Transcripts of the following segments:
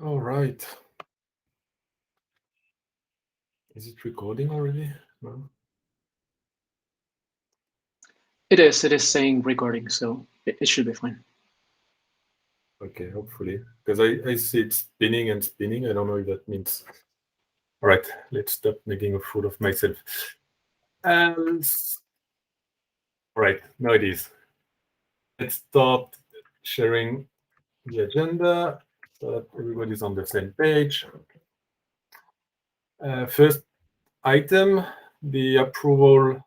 All right. Is it recording already? No. It is saying recording, so it should be fine. Okay, hopefully. Because I see it spinning and spinning. I don't know if that means. All right, let's stop making a fool of myself. And right, now it is. Let's start sharing the agenda so that everybody's on the same page. First item, the approval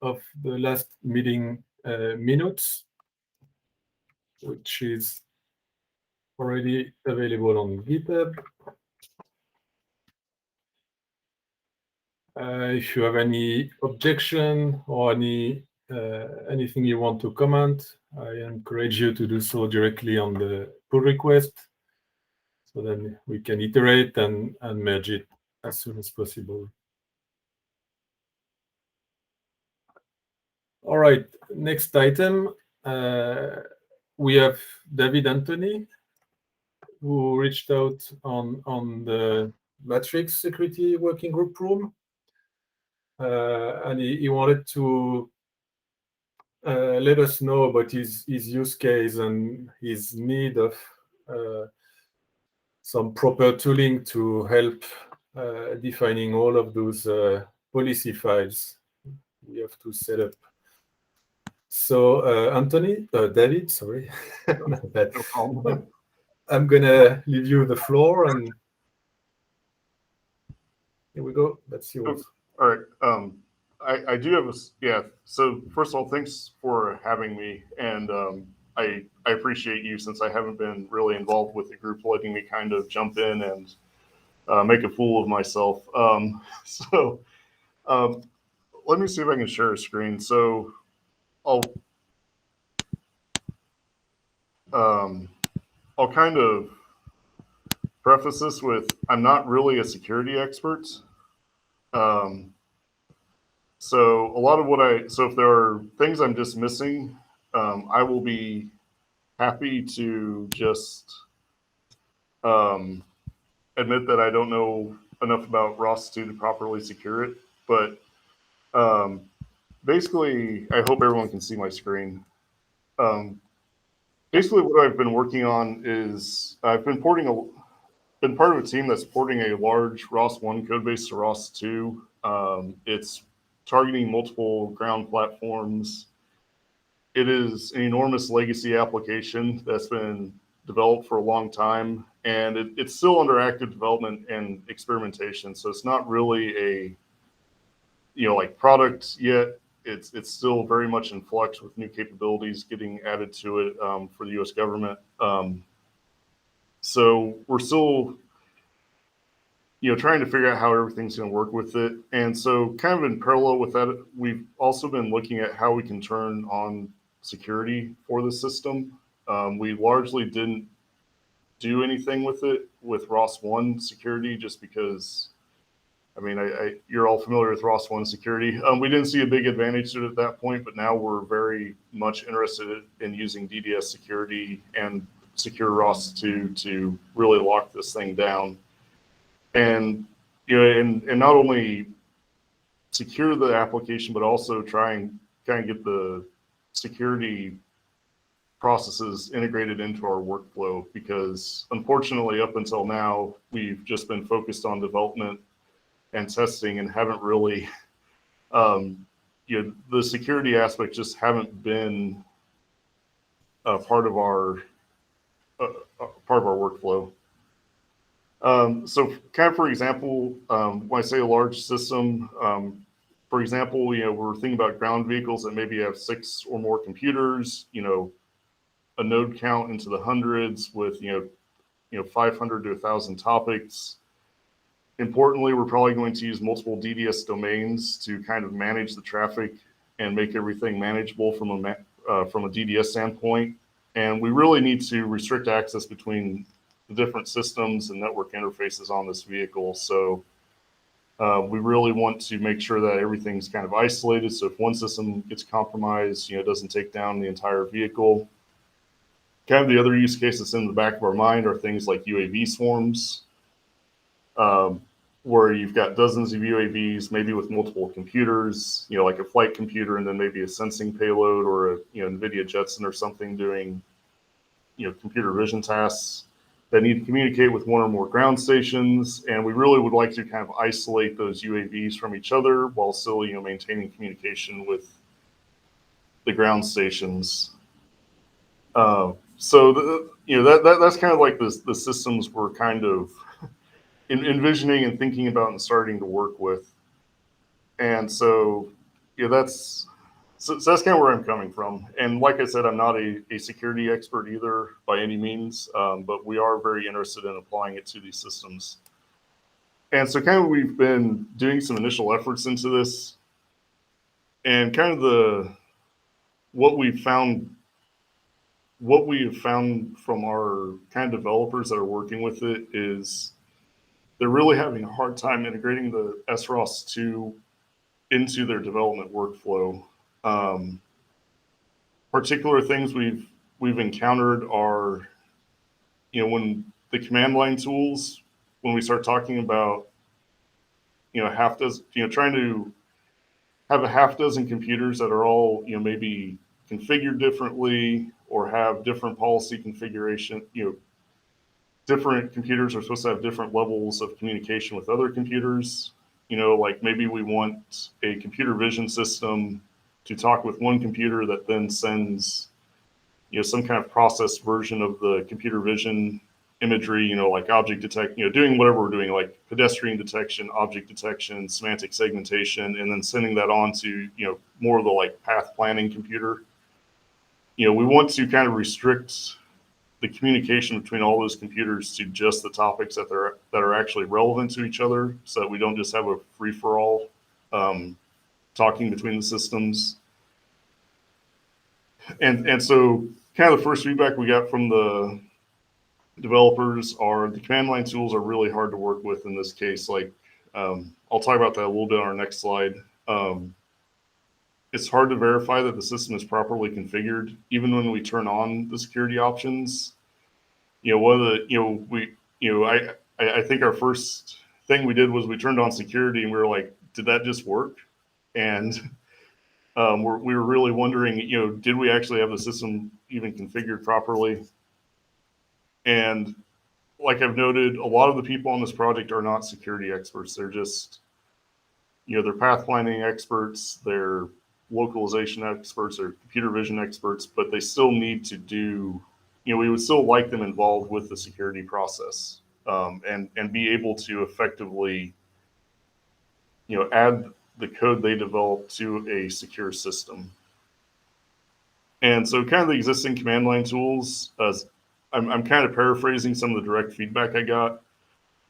of the last meeting minutes, which is already available on GitHub. If you have any objection or anything you want to comment, I encourage you to do so directly on the pull request, so then we can iterate and merge it as soon as possible. All right, next item. We have David Anthony, who reached out on the Matrix Security Working Group room. And he wanted to let us know about his use case and his need of some proper tooling to help defining all of those policy files we have to set up. So David, sorry, No problem. I'm gonna leave you the floor, and here we go. That's yours. All right. I do have yeah. So first of all, thanks for having me, and I appreciate you, since I haven't been really involved with the group, letting me kind of jump in and make a fool of myself. So let me see if I can share a screen. So I'll I'll kind of preface this with, I'm not really a security expert. So a lot of so if there are things I'm just missing, I will be happy to just admit that I don't know enough about ROS 2 to properly secure it. But basically, I hope everyone can see my screen. Basically, what I've been working on is I've been been part of a team that's porting a large ROS 1 codebase to ROS 2. It's targeting multiple ground platforms. It is an enormous legacy application that's been developed for a long time, and it's still under active development and experimentation. So it's not really a like product yet. It's still very much in flux, with new capabilities getting added to it for the U.S. government. So we're still trying to figure out how everything's going to work with it. And so kind of in parallel with that, we've also been looking at how we can turn on security for the system. We largely didn't do anything with it with ROS 1 security, just because, I mean, you're all familiar with ROS 1 security. We didn't see a big advantage to it at that point, but now we're very much interested in using DDS security and secure ROS 2 to really lock this thing down. And and not only secure the application, but also try and kind of get the security processes integrated into our workflow, because unfortunately, up until now, we've just been focused on development and testing and haven't really, the security aspects just haven't been part of our workflow. So kind of, for example, when I say a large system, for example, we're thinking about ground vehicles that maybe have 6 or more computers, a node count into the hundreds with, 500 to 1,000 topics. Importantly, we're probably going to use multiple DDS domains to kind of manage the traffic and make everything manageable from a DDS standpoint. And we really need to restrict access between the different systems and network interfaces on this vehicle. So we really want to make sure that everything's kind of isolated. So if one system gets compromised, it doesn't take down the entire vehicle. kind of the other use cases in the back of our mind are things like UAV swarms, where you've got dozens of UAVs, maybe with multiple computers, like a flight computer and then maybe a sensing payload or a NVIDIA Jetson or something doing computer vision tasks that need to communicate with one or more ground stations. And we really would like to kind of isolate those UAVs from each other while still maintaining communication with the ground stations. So that's kind of like the systems we're kind of envisioning and thinking about and starting to work with. And so that's that's kind of where I'm coming from. And like I said, I'm not a security expert either by any means, but we are very interested in applying it to these systems. And so kind of we've been doing some initial efforts into this, and kind of what we have found from our kind of developers that are working with it is they're really having a hard time integrating the SROS2 into their development workflow. Particular things we've encountered are, when the command line tools, when we start talking about, trying to have a half dozen computers that are all, maybe configured differently or have different policy configuration, different computers are supposed to have different levels of communication with other computers. Like maybe we want a computer vision system to talk with one computer that then sends, some kind of processed version of the computer vision imagery, like object detect, doing whatever we're doing, like pedestrian detection, object detection, semantic segmentation, and then sending that on to, more of the like path planning computer. We want to kind of restrict the communication between all those computers to just the topics that are actually relevant to each other, so that we don't just have a free-for-all talking between the systems. And so kind of the first feedback we got from the developers are the command line tools are really hard to work with in this case. Like, I'll talk about that a little bit on our next slide. It's hard to verify that the system is properly configured, even when we turn on the security options. I think our first thing we did was we turned on security and we were like, did that just work? And we were really wondering, did we actually have the system even configured properly? And like I've noted, a lot of the people on this project are not security experts. They're just, they're path planning experts, they're localization experts, or computer vision experts, but they still need to do, we would still like them involved with the security process, and be able to effectively, add the code they develop to a secure system. And so kind of the existing command line tools, I'm kind of paraphrasing some of the direct feedback I got.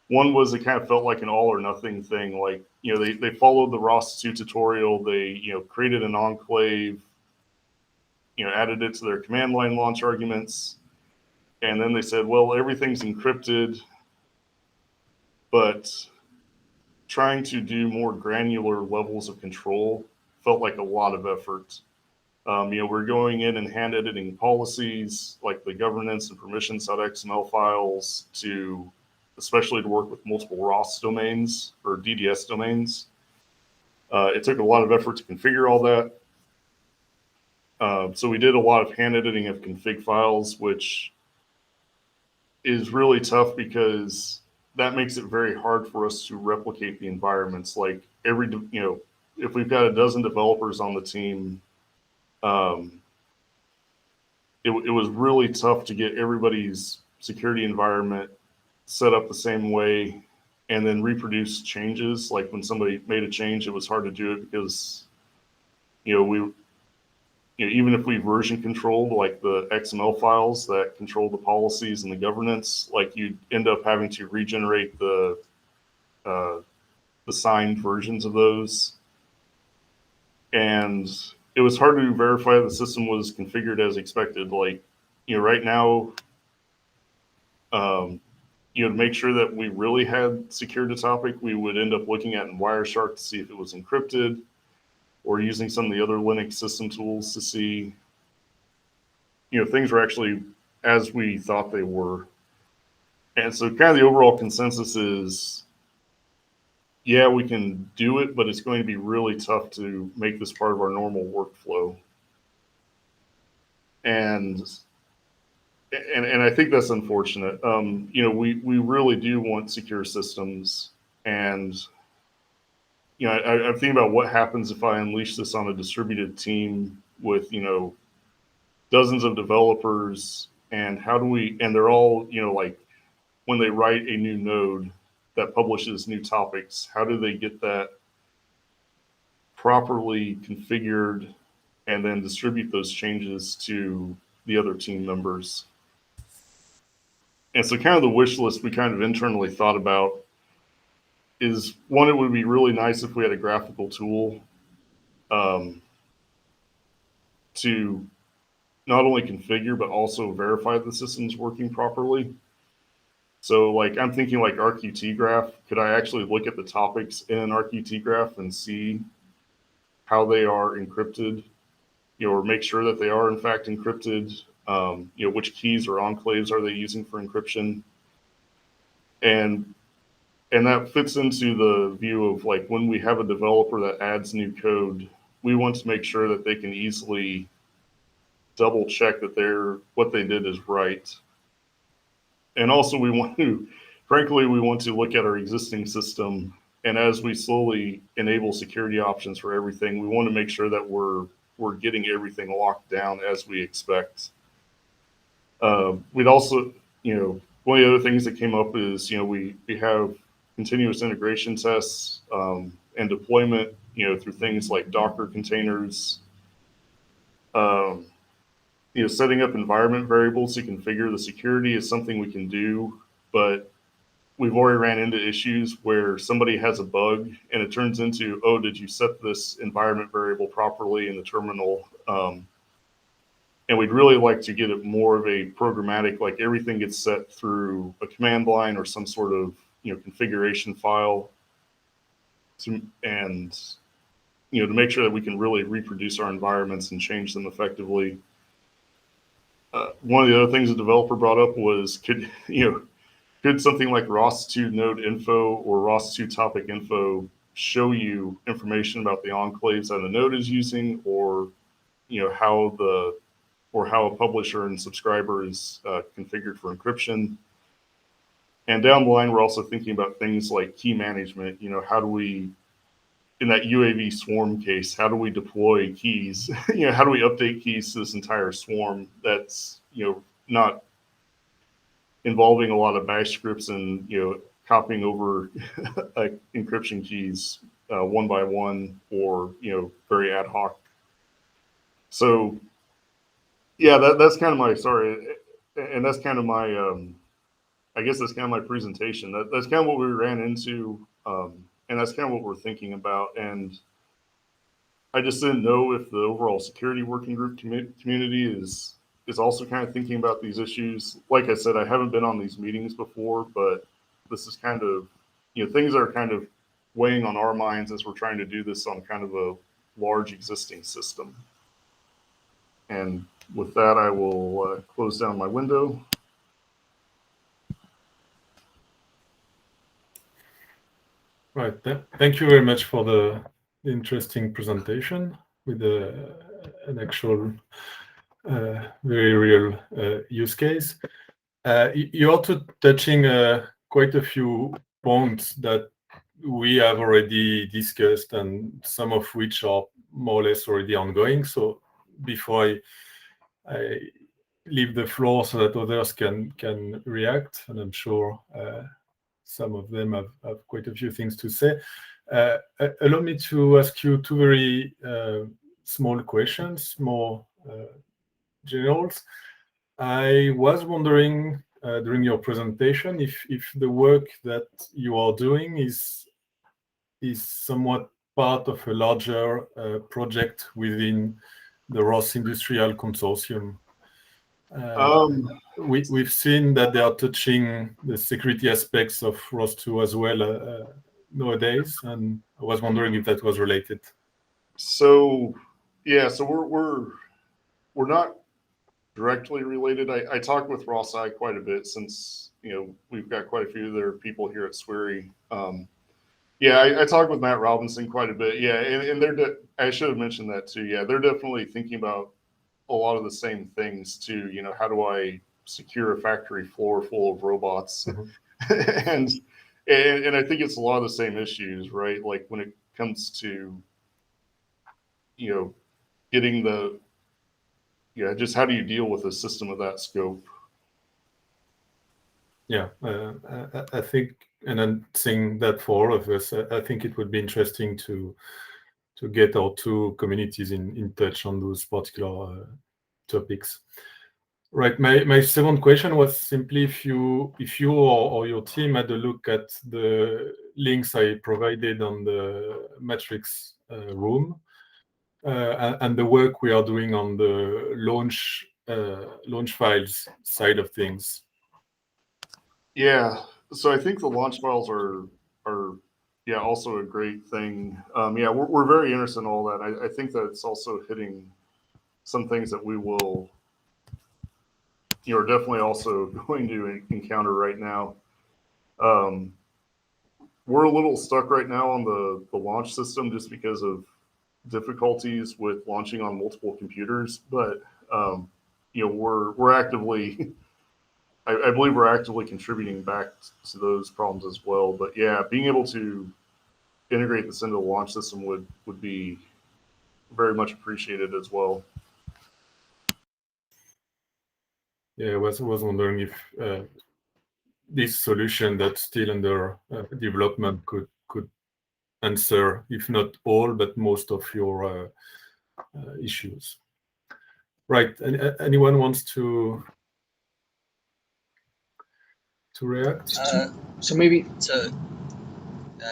One was it kind of felt like an all or nothing thing. Like, they followed the ROS2 tutorial. They, created an enclave, added it to their command line launch arguments. And then they said, well, everything's encrypted, but trying to do more granular levels of control felt like a lot of effort. We're going in and hand editing policies like the governance and permissions.xml files especially to work with multiple ROS domains or DDS domains. It took a lot of effort to configure all that. So we did a lot of hand editing of config files, which is really tough because that makes it very hard for us to replicate the environments. Like if we've got a dozen developers on the team, it was really tough to get everybody's security environment set up the same way and then reproduce changes. Like when somebody made a change, it was hard to do it because, even if we version controlled like the XML files that control the policies and the governance, like you'd end up having to regenerate the signed versions of those. And it was hard to verify the system was configured as expected. Like, right now, to make sure that we really had secured a topic, we would end up looking at in Wireshark to see if it was encrypted, or using some of the other Linux system tools to see, things were actually as we thought they were. And so kind of the overall consensus is, yeah, we can do it, but it's going to be really tough to make this part of our normal workflow. And I think that's unfortunate. We really do want secure systems, and I'm thinking about what happens if I unleash this on a distributed team with dozens of developers, and how do we? And they're all like when they write a new node that publishes new topics, how do they get that properly configured and then distribute those changes to the other team members? And so kind of the wish list we kind of internally thought about is, one, it would be really nice if we had a graphical tool to not only configure, but also verify the system's working properly. So like, I'm thinking like RQT graph, could I actually look at the topics in an RQT graph and see how they are encrypted, or make sure that they are in fact encrypted? Which keys or enclaves are they using for encryption? And that fits into the view of like, when we have a developer that adds new code, we want to make sure that they can easily double check that what they did is right. And also we want to look at our existing system, and as we slowly enable security options for everything, we want to make sure that we're getting everything locked down as we expect. We'd also, one of the other things that came up is, we have continuous integration tests and deployment, through things like Docker containers. Setting up environment variables to configure the security is something we can do, but we've already ran into issues where somebody has a bug and it turns into, oh, did you set this environment variable properly in the terminal? And we'd really like to get it more of a programmatic, like everything gets set through a command line or some sort of configuration file, to make sure that we can really reproduce our environments and change them effectively. One of the other things the developer brought up was, could something like ROS2 node info or ROS2 topic info show you information about the enclaves that a node is using, or how a publisher and subscriber is configured for encryption? And down the line, we're also thinking about things like key management. How do we, in that UAV swarm case, how do we deploy keys? How do we update keys to this entire swarm that's, not involving a lot of bash scripts and, copying over encryption keys one by one, or, very ad hoc. So yeah, that's kind of my, and that's kind of my, I guess that's kind of my presentation. That's kind of what we ran into, and that's kind of what we're thinking about. And I just didn't know if the overall security working group community is also kind of thinking about these issues. Like I said, I haven't been on these meetings before, but this is kind of, things are kind of weighing on our minds as we're trying to do this on kind of a large existing system. And with that, I will close down my window. Right. Thank you very much for the interesting presentation with an actual very real use case. You're also touching quite a few points that we have already discussed, and some of which are more or less already ongoing. So before I leave the floor so that others can react, and I'm sure some of them have quite a few things to say. Allow me to ask you two very small questions, more generals. I was wondering during your presentation if the work that you are doing is somewhat part of a larger project within the ROS Industrial Consortium. We've seen that they are touching the security aspects of ROS2 as well nowadays, and I was wondering if that was related. So yeah, so we're not directly related. I talk with ROS quite a bit since, we've got quite a few of their people here at Swery. Yeah, I talk with Matt Robinson quite a bit. Yeah, and I should have mentioned that too. Yeah, they're definitely thinking about a lot of the same things too. How do I secure a factory floor full of robots? and I think it's a lot of the same issues, right? Like when it comes to getting just how do you deal with a system of that scope? Yeah, I think, and I'm saying that for all of us, I think it would be interesting to get our two communities in touch on those particular topics. Right. My second question was simply if you or your team had a look at the links I provided on the Matrix room and the work we are doing on the launch files side of things. Yeah. So I think the launch files are also a great thing. Yeah, we're very interested in all that. I think that it's also hitting some things that we will are definitely also going to encounter right now. We're a little stuck right now on the launch system just because of difficulties with launching on multiple computers, but we're actively I believe we're actively contributing back to those problems as well. But yeah, being able to integrate this into the launch system would be very much appreciated as well. Yeah, I was wondering if this solution that's still under development could answer, if not all, but most of your issues. Right. Anyone wants to react? So maybe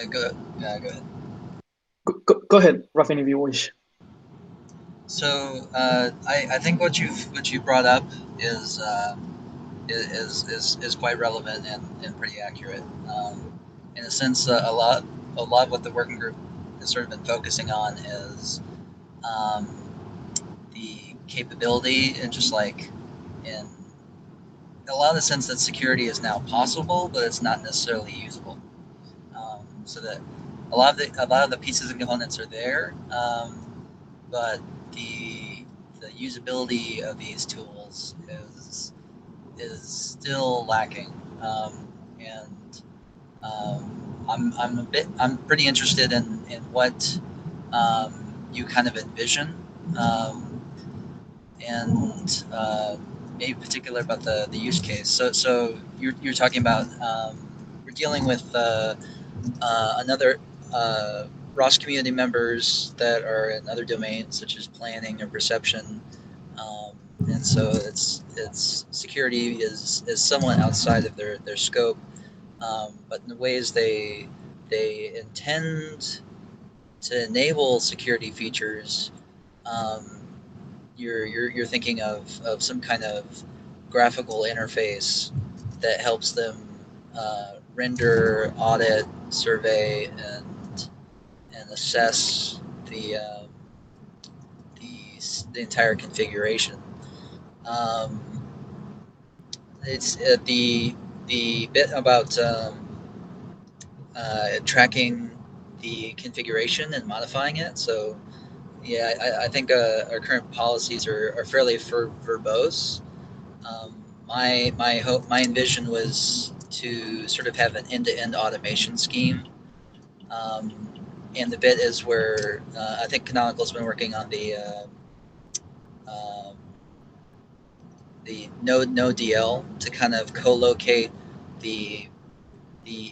Go ahead. go ahead, Rafael, if you wish. So I think what you brought up is quite relevant and pretty accurate. In a sense, a lot of what the working group has sort of been focusing on is the capability and just like in a lot of the sense that security is now possible, but it's not necessarily usable. So that a lot of the pieces and components are there, but the usability of these tools is still lacking, and I'm pretty interested in what you kind of envision, and maybe particular about the use case. So you're talking about we're dealing with another ROS community members that are in other domains such as planning or perception, and so it's security is somewhat outside of their scope, but in the ways they intend to enable security features, you're thinking of some kind of graphical interface that helps them render, audit, survey, and assess the entire configuration. It's the bit about tracking the configuration and modifying it. So yeah, I think our current policies are fairly verbose. My envision was to sort of have an end-to-end automation scheme. And the bit is where I think Canonical's been working on the Node DL to kind of co-locate the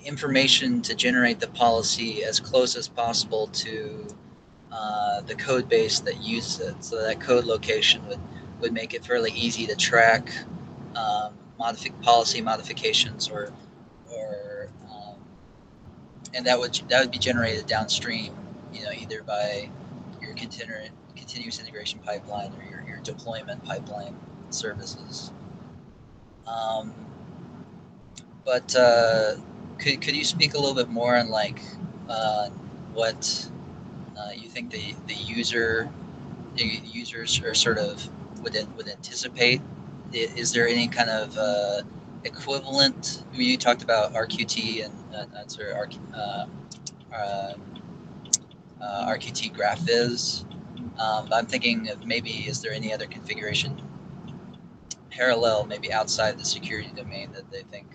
information to generate the policy as close as possible to the code base that uses it. So that code location would make it fairly easy to track policy modifications or and that would be generated downstream, either by your continuous integration pipeline or your deployment pipeline services. But could you speak a little bit more on like what you think the users are sort of would anticipate is there any kind of equivalent? I mean, you talked about RQT and RQT graph but I'm thinking of maybe is there any other configuration parallel, maybe outside the security domain, that they think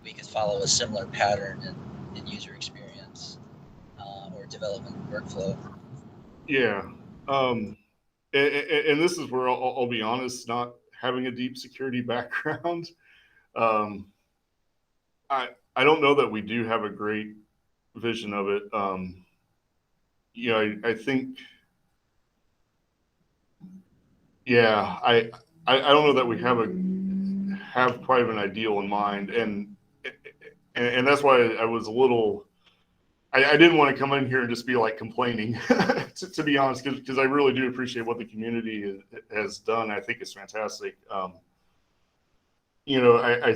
we could follow a similar pattern in user experience or development workflow? Yeah. And this is where I'll be honest, not having a deep security background, I don't know that we do have a great vision of it. I think, yeah, I don't know that we have quite of an ideal in mind, and that's why I was a little. I didn't want to come in here and just be like complaining, to be honest, because I really do appreciate what the community has done. I think it's fantastic. I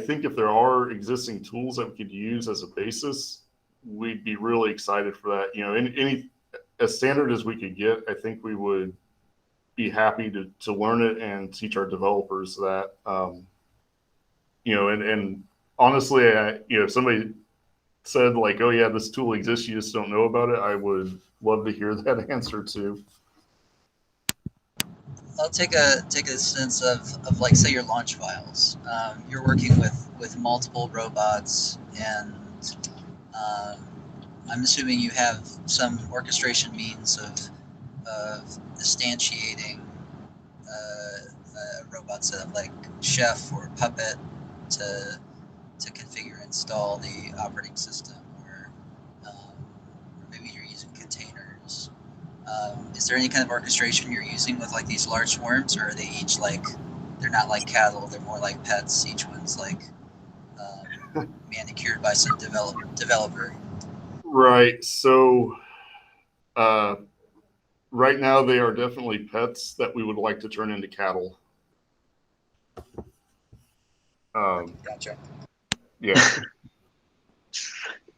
think if there are existing tools that we could use as a basis, we'd be really excited for that. Any as standard as we could get, I think we would be happy to learn it and teach our developers that. And honestly, if somebody said like, "Oh yeah, this tool exists, you just don't know about it," I would love to hear that answer too. I'll take a sense of like, say, your launch files. You're working with multiple robots, and I'm assuming you have some orchestration means of instantiating a robot set of like Chef or Puppet to configure and install the operating system, or maybe you're using containers. Is there any kind of orchestration you're using with like these large swarms, or are they each like, they're not like cattle, they're more like pets? Each one's like manicured by some developer. Right. So right now they are definitely pets that we would like to turn into cattle. Gotcha. Yeah.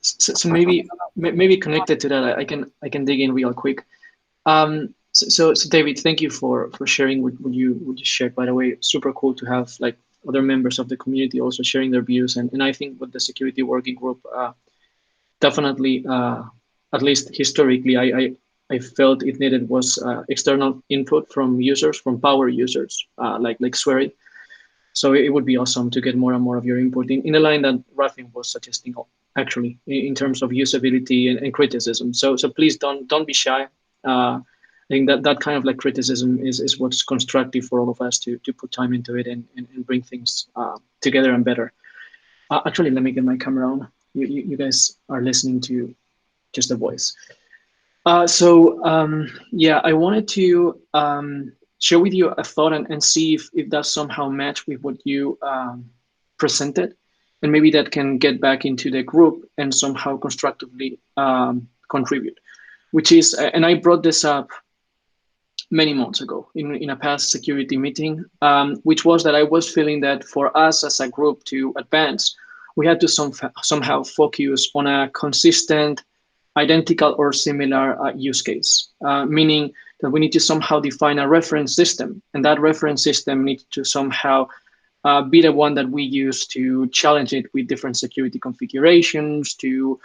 So maybe connected to that, I can dig in real quick. So David, thank you for sharing what you shared. By the way, super cool to have like other members of the community also sharing their views. And I think with the security working group, definitely, at least historically, I felt it needed was external input from users, from power users, like Swery. So it would be awesome to get more and more of your input in the line that Rafin was suggesting, actually, in terms of usability and criticism. So please don't be shy. I think that kind of like criticism is what's constructive for all of us to put time into it and bring things together and better. Actually, let me get my camera on. You guys are listening to just a voice. Yeah, I wanted to share with you a thought and see if that somehow match with what you presented, and maybe that can get back into the group and somehow constructively contribute, which is, and I brought this up many months ago in a past security meeting, which was that I was feeling that for us as a group to advance, we had to somehow focus on a consistent, identical or similar use case, meaning that we need to somehow define a reference system, and that reference system needs to somehow be the one that we use to challenge it with different security configurations, to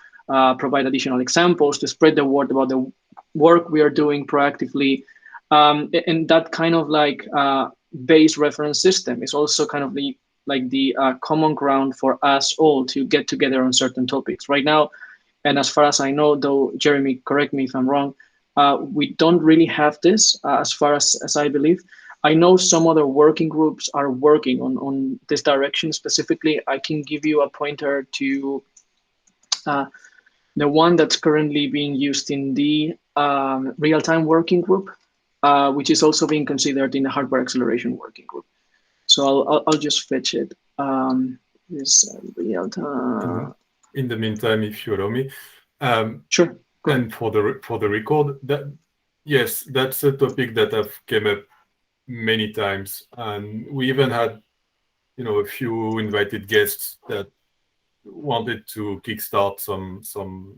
provide additional examples, to spread the word about the work we are doing proactively. And that kind of like base reference system is also kind of the common ground for us all to get together on certain topics right now. And as far as I know, though, Jeremy, correct me if I'm wrong, we don't really have this as far as I believe. I know some other working groups are working on this direction specifically. I can give you a pointer to the one that's currently being used in the real-time working group, which is also being considered in the hardware acceleration working group. So I'll just fetch it. This real-time. In the meantime, if you allow me, sure. And for the record, yes, that's a topic that have came up many times, and we even had, a few invited guests that wanted to kickstart some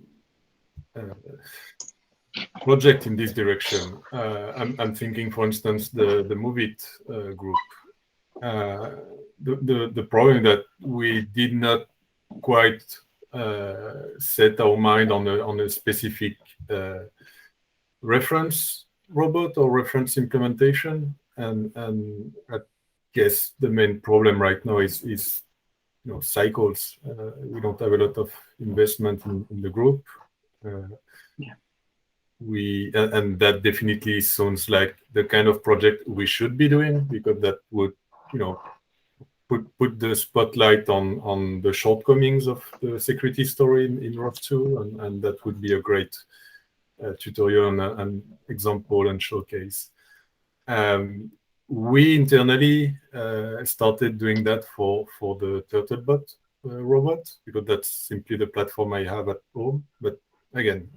project in this direction. I'm thinking, for instance, the Move It group the problem that we did not quite set our mind on a specific reference robot or reference implementation, and I guess the main problem right now is cycles. We don't have a lot of investment in the group. Yeah. And that definitely sounds like the kind of project we should be doing, because that would put the spotlight on the shortcomings of the security story in ROS2, and that would be a great tutorial and example and showcase. We internally started doing that for the Turtlebot robot, because that's simply the platform I have at home. But again,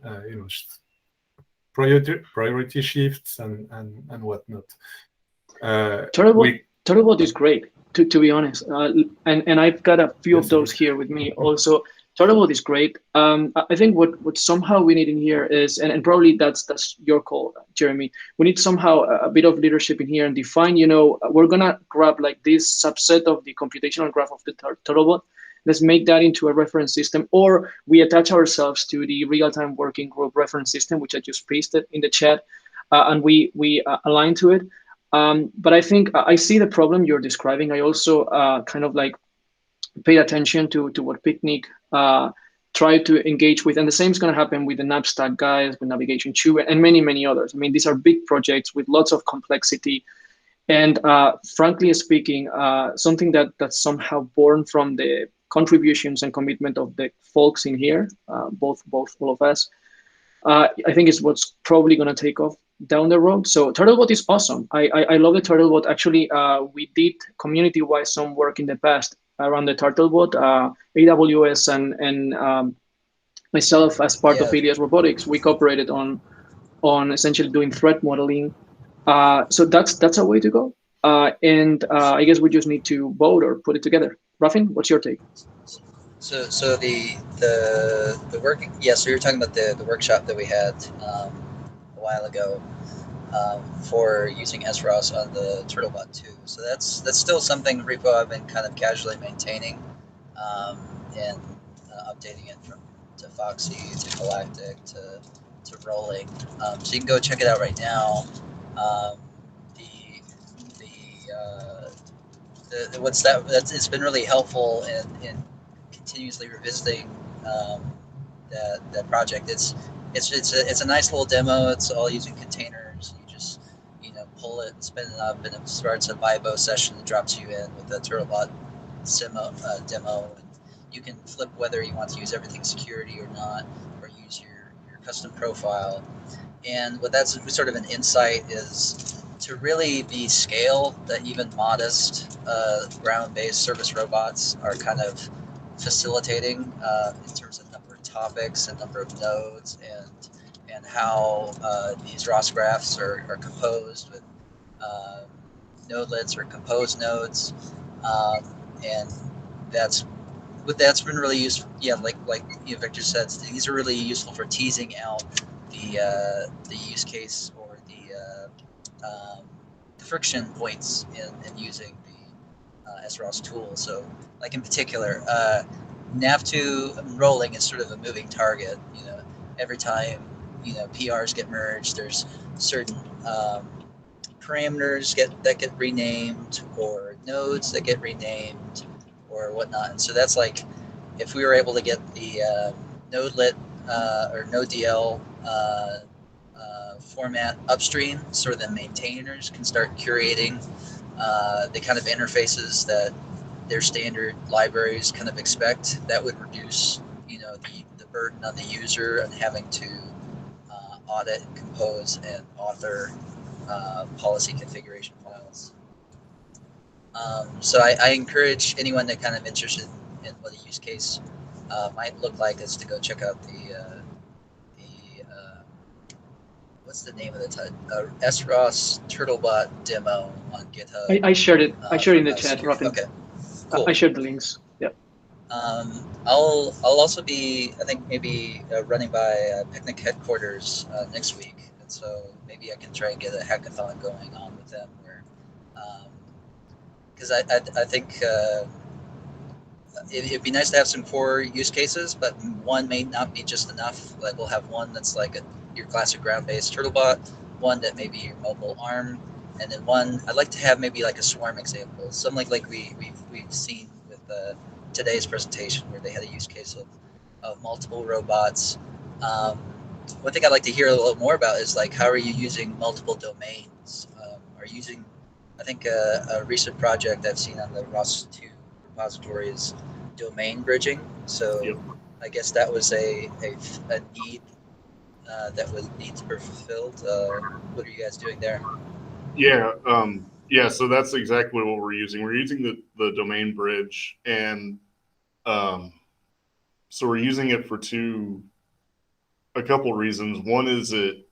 priority shifts and whatnot. Turtlebot is great, to be honest, and I've got a few of those here with me also. Turtlebot is great. I think what somehow we need in here is, and probably that's your call, Jeremy. We need somehow a bit of leadership in here and define. We're gonna grab like this subset of the computational graph of the Turtlebot. Let's make that into a reference system, or we attach ourselves to the real-time working group reference system, which I just pasted in the chat, and we align to it. But I think I see the problem you're describing. I also kind of like paid attention to what Picnic tried to engage with, and the same is going to happen with the Knapstack guys, with Navigation 2, and many, many others. I mean, these are big projects with lots of complexity, and frankly speaking, something that's somehow born from the contributions and commitment of the folks in here, both all of us, I think is what's probably going to take off down the road. So Turtlebot is awesome. I love the Turtlebot. Actually, we did community-wise some work in the past around the Turtlebot. AWS and myself, as part of Ilias Robotics, we cooperated on essentially doing threat modeling. So that's a way to go. And I guess we just need to vote or put it together. Raffin, what's your take? So the work, so you're talking about the workshop that we had a while ago for using SROS on the Turtlebot 2. So that's still something repo I've been kind of casually maintaining and updating it to Foxy, to Galactic, to Rolling. So you can go check it out right now. It's been really helpful in continuously revisiting that project. It's a nice little demo. It's all using containers. You just pull it, spin it up, and it starts a Vibo session that drops you in with a Turtlebot demo. And you can flip whether you want to use everything security or not, or use your custom profile. And what that's sort of an insight is to really be scale that even modest ground-based service robots are kind of facilitating in terms of number of topics and number of nodes, and how these ROS graphs are composed with nodelets or composed nodes, and that's been really useful. Yeah, like Victor said, these are really useful for teasing out the use case or the friction points in using the SROS tool. So, like in particular, nav2 rolling is sort of a moving target. Every time PRs get merged, there's certain parameters that get renamed, or nodes that get renamed, or whatnot. And so that's like, if we were able to get the nodelet or NodeDL format upstream, so the maintainers can start curating the kind of interfaces that their standard libraries kind of expect, that would reduce the burden on the user and having to audit and compose and author policy configuration files. So I encourage anyone that kind of interested in what a use case might look like is to go check out the what's the name of the SROS Turtlebot demo on GitHub. I shared it. I shared it in the chat, Raffin. Okay, cool. I shared the links. Yeah. I'll also be, I think, maybe running by Picnic headquarters next week, and so maybe I can try and get a hackathon going on with them, where because I think it'd be nice to have some core use cases, but one may not be just enough. Like we'll have one that's like your classic ground-based turtlebot, one that may be your mobile arm, and then one I'd like to have maybe like a swarm example, something like we've seen with today's presentation where they had a use case of multiple robots. One thing I'd like to hear a little more about is like how are you using multiple domains? Are you using, I think a recent project I've seen on the ROS2 repository is domain bridging. So Yep. I guess that was a need that would need to be fulfilled. What are you guys doing there? Yeah, so that's exactly what we're using. We're using the domain bridge, and so we're using it for a couple reasons. One is it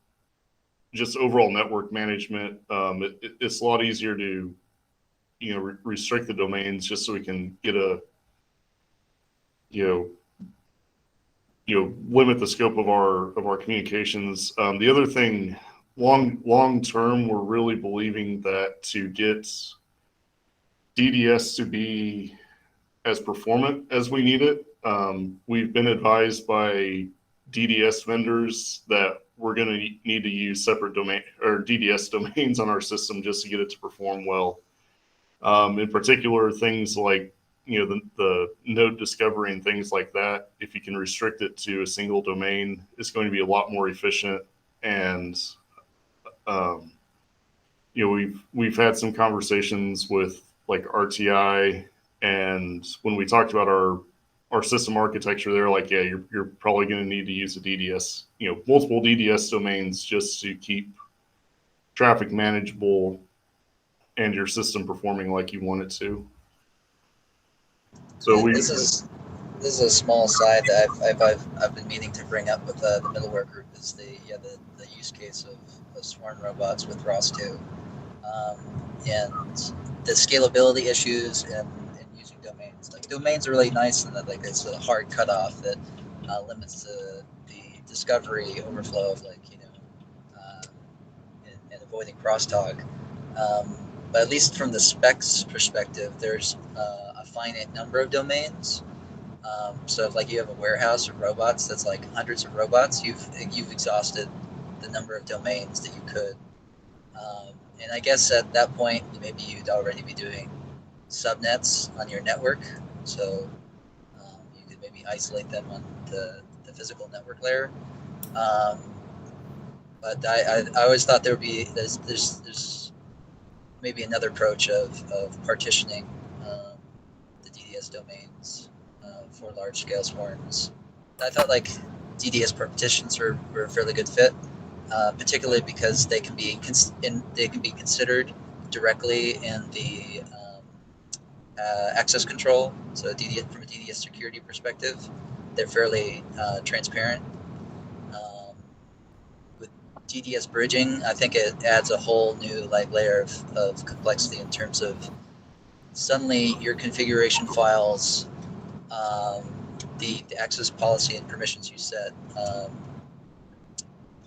just overall network management. It's a lot easier to restrict the domains just so we can get limit the scope of our communications. The other thing, long term, we're really believing that to get DDS to be as performant as we need it, we've been advised by DDS vendors that we're going to need to use separate domain or DDS domains on our system just to get it to perform well. In particular, things like the node discovery and things like that. If you can restrict it to a single domain, it's going to be a lot more efficient. And we've had some conversations with like RTI, and when we talked about our system architecture, they're like, yeah, you're probably going to need to use a DDS, multiple DDS domains just to keep traffic manageable and your system performing like you want it to. So this is a small side that I've been meaning to bring up with the middleware group is the use case of swarm robots with ROS2, and the scalability issues and using domains. Like domains are really nice, and that like it's a hard cutoff that limits the discovery overflow of and avoiding crosstalk. But at least from the specs perspective, there's a finite number of domains. So if like you have a warehouse of robots that's like hundreds of robots, you've exhausted the number of domains that you could. And I guess at that point, maybe you'd already be doing subnets on your network. So you could maybe isolate them on the physical network layer. But I always thought there would be there's maybe another approach of partitioning the DDS domains for large scale swarms. I felt like DDS partitions were a fairly good fit, particularly because they can be considered directly in the access control. So from a DDS security perspective, they're fairly transparent. With DDS bridging, I think it adds a whole new layer of complexity in terms of suddenly your configuration files, the access policy and permissions you set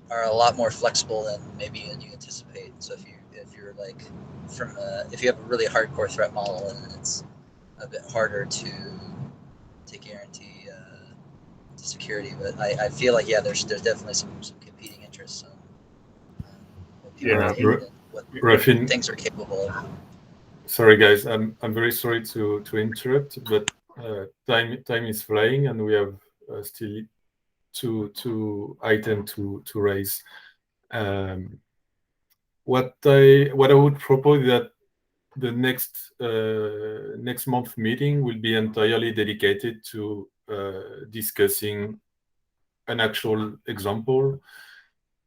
are a lot more flexible than maybe you anticipate. So if you're like if you have a really hardcore threat model, and it's a bit harder to guarantee security. But I feel like there's definitely some competing interests on what people take and what Rafin, things are capable of. Sorry guys, I'm very sorry to interrupt, but time is flying, and we have still two items to raise. What I would propose that the next month meeting will be entirely dedicated to discussing an actual example.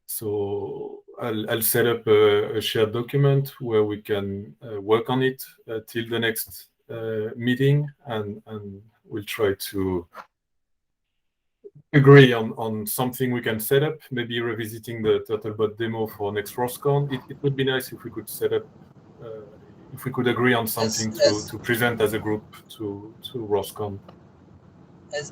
So I'll set up a shared document where we can work on it till the next meeting, and we'll try to agree on something we can set up, maybe revisiting the TurtleBot demo for next ROSCON. It would be nice if we could set up, if we could agree on something to present as a group to ROSCON. As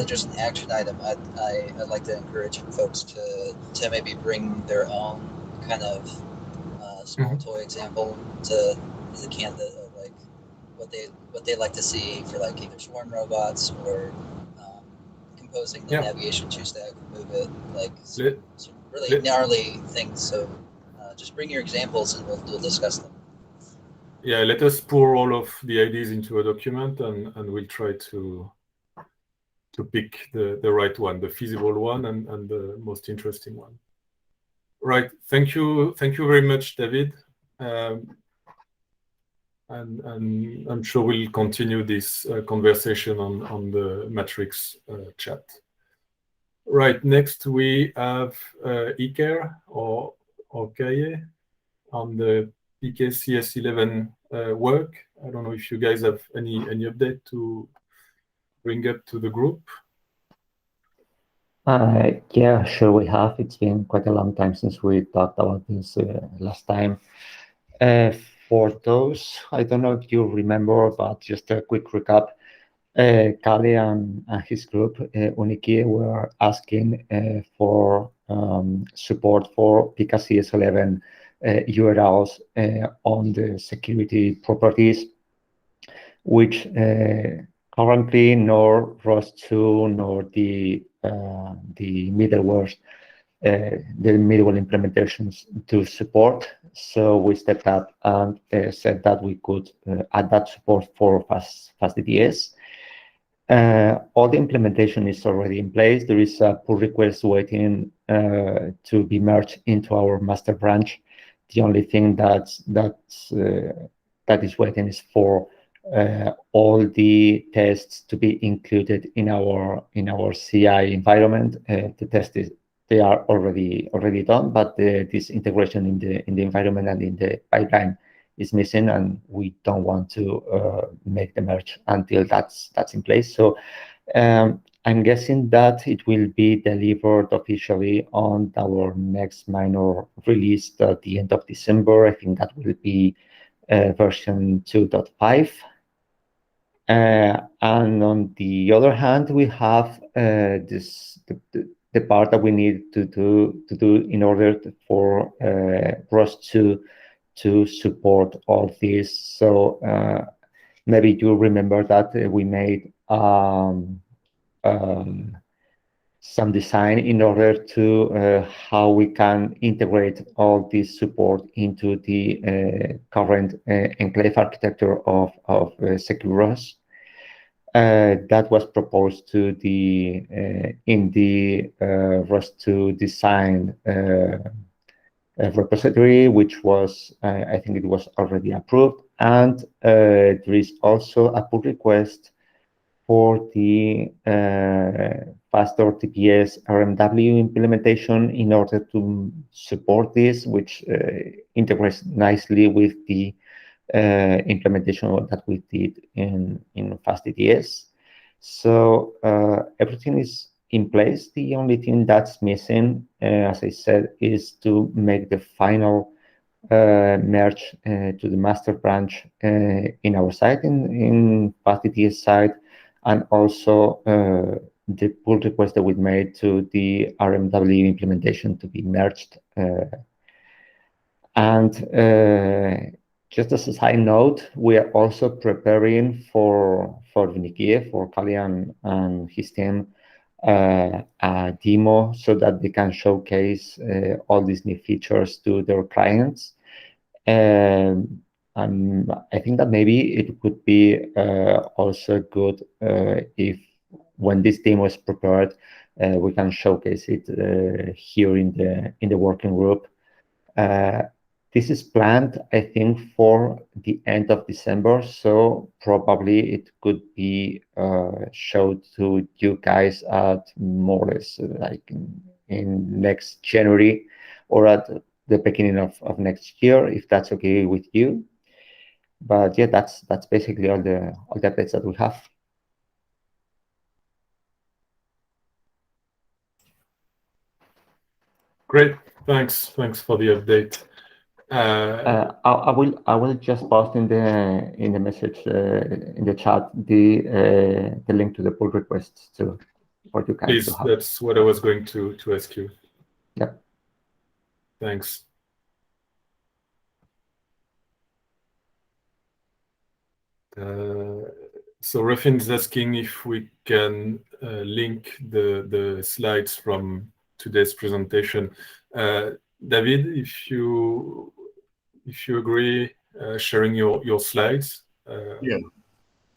just an action item, I'd like to encourage folks to maybe bring their own kind of small toy example as a candidate of like what they like to see for like either swarm robots or composing the navigation tree stack, move it, like some really gnarly things. So just bring your examples and we'll discuss them. Yeah, let us pour all of the ideas into a document, and we'll try to pick the right one, the feasible one, and the most interesting one. Right. Thank you very much, David. And I'm sure we'll continue this conversation on the Matrix chat. Right. Next, we have Iker or Kaye on the PKCS11 work. I don't know if you guys have any update to bring up to the group. Yeah, sure we have. It's been quite a long time since we talked about this last time. For those, I don't know if you remember, but just a quick recap. Kali and his group, Uniki, were asking for support for PKCS11 URLs on the security properties, which currently nor ROS2 nor the middlewares, the middleware implementations to support. So we stepped up and said that we could add that support for FastDDS. All the implementation is already in place. There is a pull request waiting to be merged into our master branch. The only thing that is waiting is for all the tests to be included in our CI environment. The tests they are already done, but this integration in the environment and in the pipeline is missing, and we don't want to make the merge until that's in place. So I'm guessing that it will be delivered officially on our next minor release at the end of December. I think that will be version 2.5. And on the other hand, we have the part that we need to do in order for ROS to support all this. So maybe you remember that we made some design in order to how we can integrate all this support into the current enclave architecture of Secure ROS. That was proposed to the in the ROS2 design repository, which was I think it was already approved, and there is also a pull request for the faster TPS RMW implementation in order to support this, which integrates nicely with the implementation that we did in FastDDS. So everything is in place. The only thing that's missing, as I said, is to make the final merge to the master branch in our site, in FastDDS site, and also the pull request that we made to the RMW implementation to be merged. And just as a side note, we are also preparing for Vinikie, for Kalian and his team, a demo so that they can showcase all these new features to their clients. And I think that maybe it would be also good if when this demo is prepared, we can showcase it here in the working group. This is planned, I think, for the end of December, so probably it could be showed to you guys at more or less like in next January or at the beginning of next year, if that's okay with you. But yeah, that's basically all the updates that we have. Great, thanks for the update. I will just post in the message in the chat the link to the pull requests too for you guys Please, to have. that's what I was going to ask you. Yeah. Thanks. So Rufin's asking if we can link the slides from today's presentation. David, if you agree, sharing your slides, Yeah.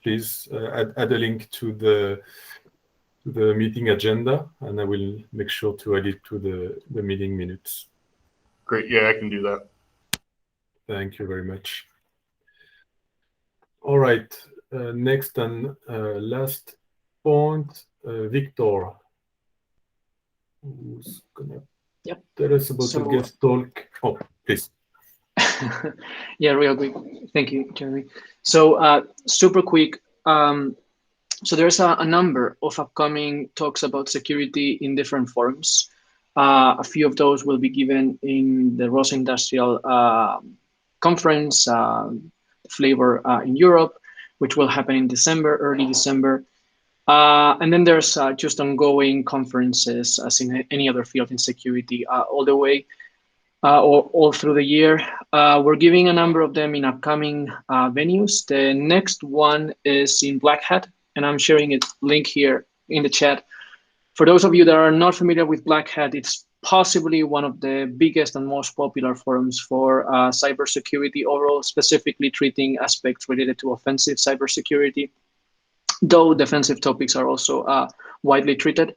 please add a link to the meeting agenda, and I will make sure to add it to the meeting minutes. Great. Yeah, I can do that. Thank you very much. All right. Next and last point, Victor, who's gonna tell us about the guest talk. Oh, please. Yeah, real quick. Thank you, Jeremy. So super quick. So there's a number of upcoming talks about security in different forums. A few of those will be given in the ROS Industrial Conference, Flavor in Europe, which will happen in December, early December. And then there's just ongoing conferences, as in any other field in security, all the way all through the year. We're giving a number of them in upcoming venues. The next one is in Black Hat, and I'm sharing a link here in the chat. For those of you that are not familiar with Black Hat, it's possibly one of the biggest and most popular forums for cybersecurity overall, specifically treating aspects related to offensive cybersecurity, though defensive topics are also widely treated.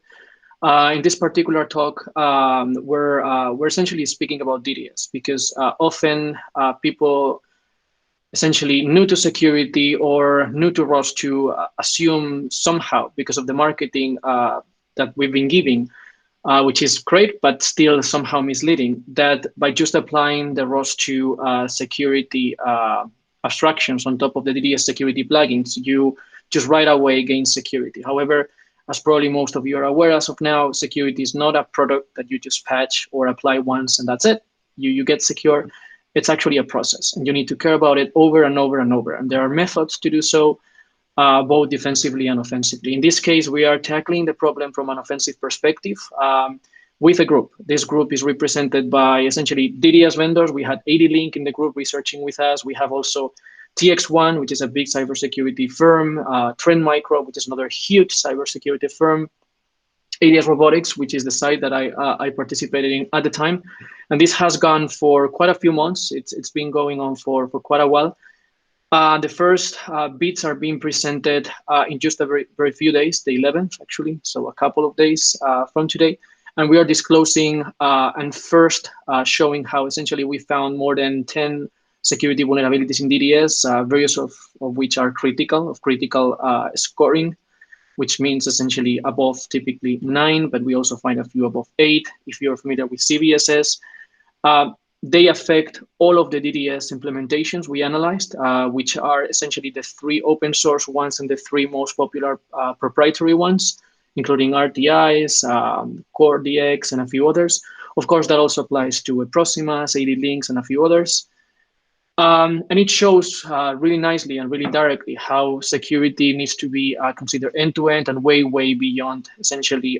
In this particular talk, we're essentially speaking about DDS because often people essentially new to security or new to ROS to assume somehow, because of the marketing that we've been giving, which is great, but still somehow misleading, that by just applying the ROS to security abstractions on top of the DDS security plugins, you just right away gain security. However, as probably most of you are aware as of now, security is not a product that you just patch or apply once and that's it. You get secure. It's actually a process, and you need to care about it over and over and over. And there are methods to do so, both defensively and offensively. In this case, we are tackling the problem from an offensive perspective with a group. This group is represented by essentially DDS vendors. We had 80 Link in the group researching with us. We have also TX1, which is a big cybersecurity firm, Trend Micro, which is another huge cybersecurity firm, ADS Robotics, which is the site that I participated in at the time. And this has gone for quite a few months. It's been going on for quite a while. The first bits are being presented in just a very few days, the 11th actually, so a couple of days from today. And we are disclosing and first showing how essentially we found more than 10 security vulnerabilities in DDS, various of which are critical scoring, which means essentially above typically 9, but we also find a few above 8. If you're familiar with CVSS, they affect all of the DDS implementations we analyzed, which are essentially the 3 open source ones and the 3 most popular proprietary ones, including RTIs, Core DX, and a few others. Of course, that also applies to Proximas, AD Links, and a few others. And it shows really nicely and really directly how security needs to be considered end-to-end and way beyond essentially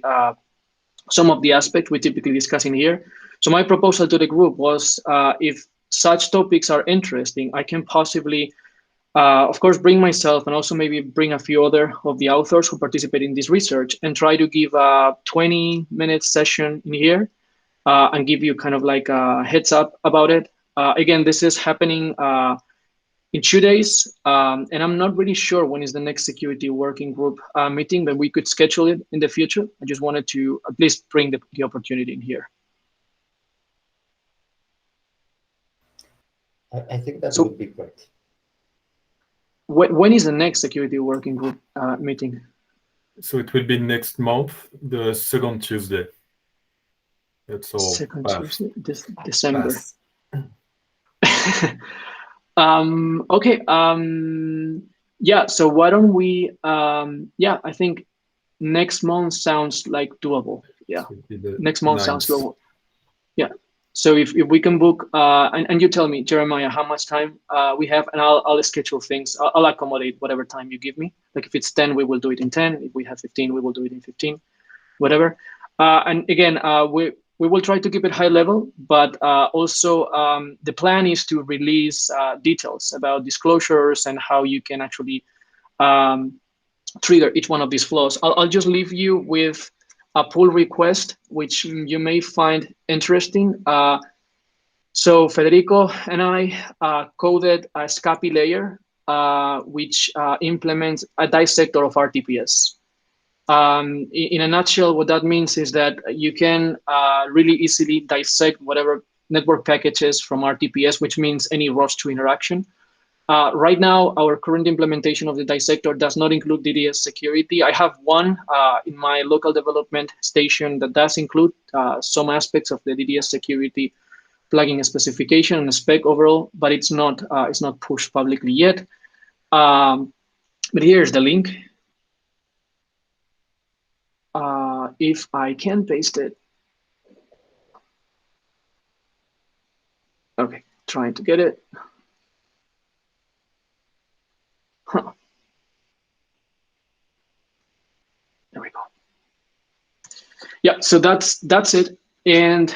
some of the aspects we typically discuss in here. So my proposal to the group was if such topics are interesting, I can possibly, of course, bring myself and also maybe bring a few other of the authors who participate in this research and try to give a 20-minute session in here and give you kind of like a heads up about it. Again, this is happening in 2 days, and I'm not really sure when is the next security working group meeting, but we could schedule it in the future. I just wanted to at least bring the opportunity in here. I think that would be great. When is the next security working group meeting? So it will be next month, the second Tuesday. That's all. Second Tuesday, December. Okay. Yeah. So why don't we? Yeah, I think next month sounds like doable. Yeah. Next month sounds doable. Yeah. So if we can book, and you tell me, Jeremiah, how much time we have, and I'll schedule things. I'll accommodate whatever time you give me. Like if it's 10, we will do it in 10. If we have 15, we will do it in 15. Whatever. And again, we will try to keep it high level, but also the plan is to release details about disclosures and how you can actually trigger each one of these flows. I'll just leave you with a pull request, which you may find interesting. So Federico and I coded a SCAPI layer, which implements a dissector of RTPS. In a nutshell, what that means is that you can really easily dissect whatever network packages from RTPS, which means any ROS2 interaction. Right now, our current implementation of the dissector does not include DDS security. I have one in my local development station that does include some aspects of the DDS security plugging a specification and a spec overall, but it's not pushed publicly yet. But here's the link. If I can paste it. Okay, trying to get it. Huh. There we go. Yeah, so that's it. And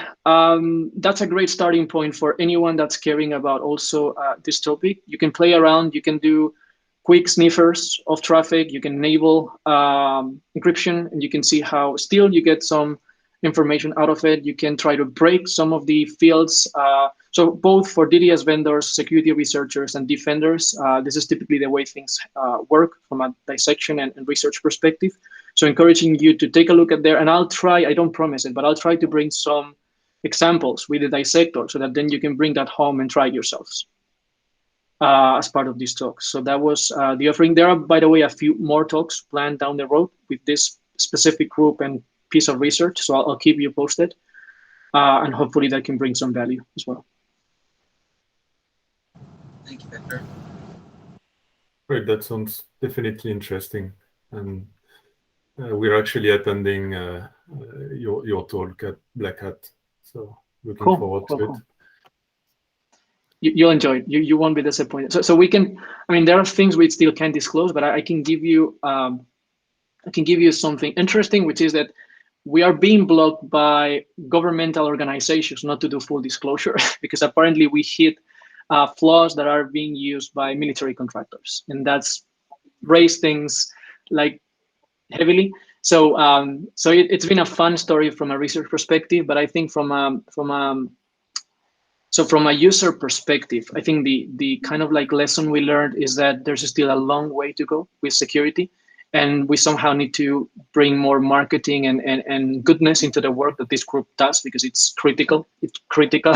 that's a great starting point for anyone that's caring about also this topic. You can play around, you can do quick sniffers of traffic, you can enable encryption, and you can see how still you get some information out of it. You can try to break some of the fields. So both for DDS vendors, security researchers, and defenders, this is typically the way things work from a dissection and research perspective. So encouraging you to take a look at there, and I'll try, I don't promise it, but I'll try to bring some examples with the dissector so that then you can bring that home and try it yourselves as part of this talk. So that was the offering. There are, by the way, a few more talks planned down the road with this specific group and piece of research. So I'll keep you posted, and hopefully that can bring some value as well. Thank you, Victor. Great, that sounds definitely interesting. And we're actually attending your talk at Black Hat, so looking forward to it. You'll enjoy it. You won't be disappointed. So we can. I mean, there are things we still can't disclose, but I can give you. I can give you something interesting, which is that we are being blocked by governmental organizations not to do full disclosure because apparently we hit flaws that are being used by military contractors, and that's raised things like heavily. So it's been a fun story from a research perspective, but I think from a user perspective, I think the kind of like lesson we learned is that there's still a long way to go with security, and we somehow need to bring more marketing and goodness into the work that this group does because it's critical. It's critical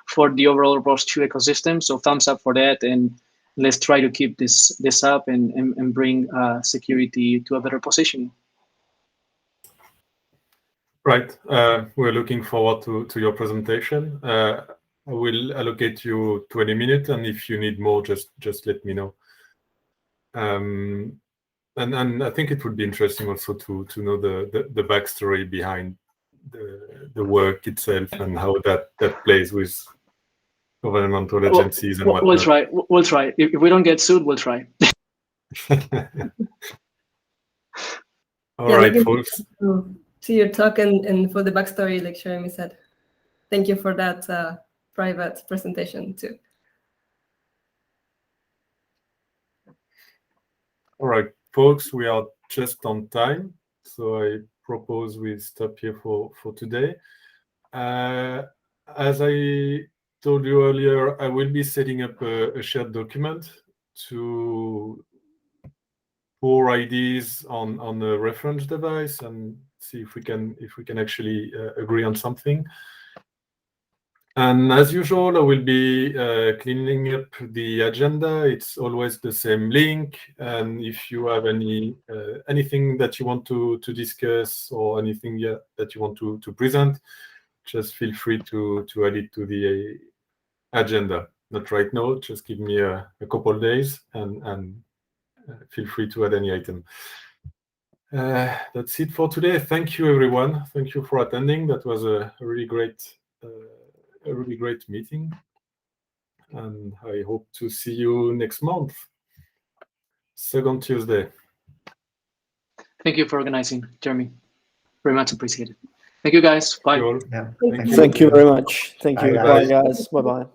for the overall ROS2 ecosystem. So thumbs up for that, and let's try to keep this up and bring security to a better position. Right. We're looking forward to your presentation. I will allocate you 20 minutes, and if you need more, just let me know. And I think it would be interesting also to know the backstory behind the work itself and how that plays with governmental agencies and whatnot. We'll try. If we don't get sued, we'll try. All right, folks. To your talk and for the backstory, like Jeremy said. Thank you for that private presentation too. All right, folks, we are just on time, so I propose we stop here for today. As I told you earlier, I will be setting up a shared document to pour ideas on a reference device and see if we can actually agree on something. And as usual, I will be cleaning up the agenda. It's always the same link. And if you have anything that you want to discuss or anything that you want to present, just feel free to add it to the agenda. Not right now, just give me a couple of days and feel free to add any item. That's it for today. Thank you, everyone. Thank you for attending. That was a really great meeting, and I hope to see you next month, second Tuesday. Thank you for organizing, Jeremy. Very much appreciated. Thank you, guys. Bye. You all. Yeah. Thank you. Thank you very much. Thank Bye, you. guys. Bye, guys. Bye-bye.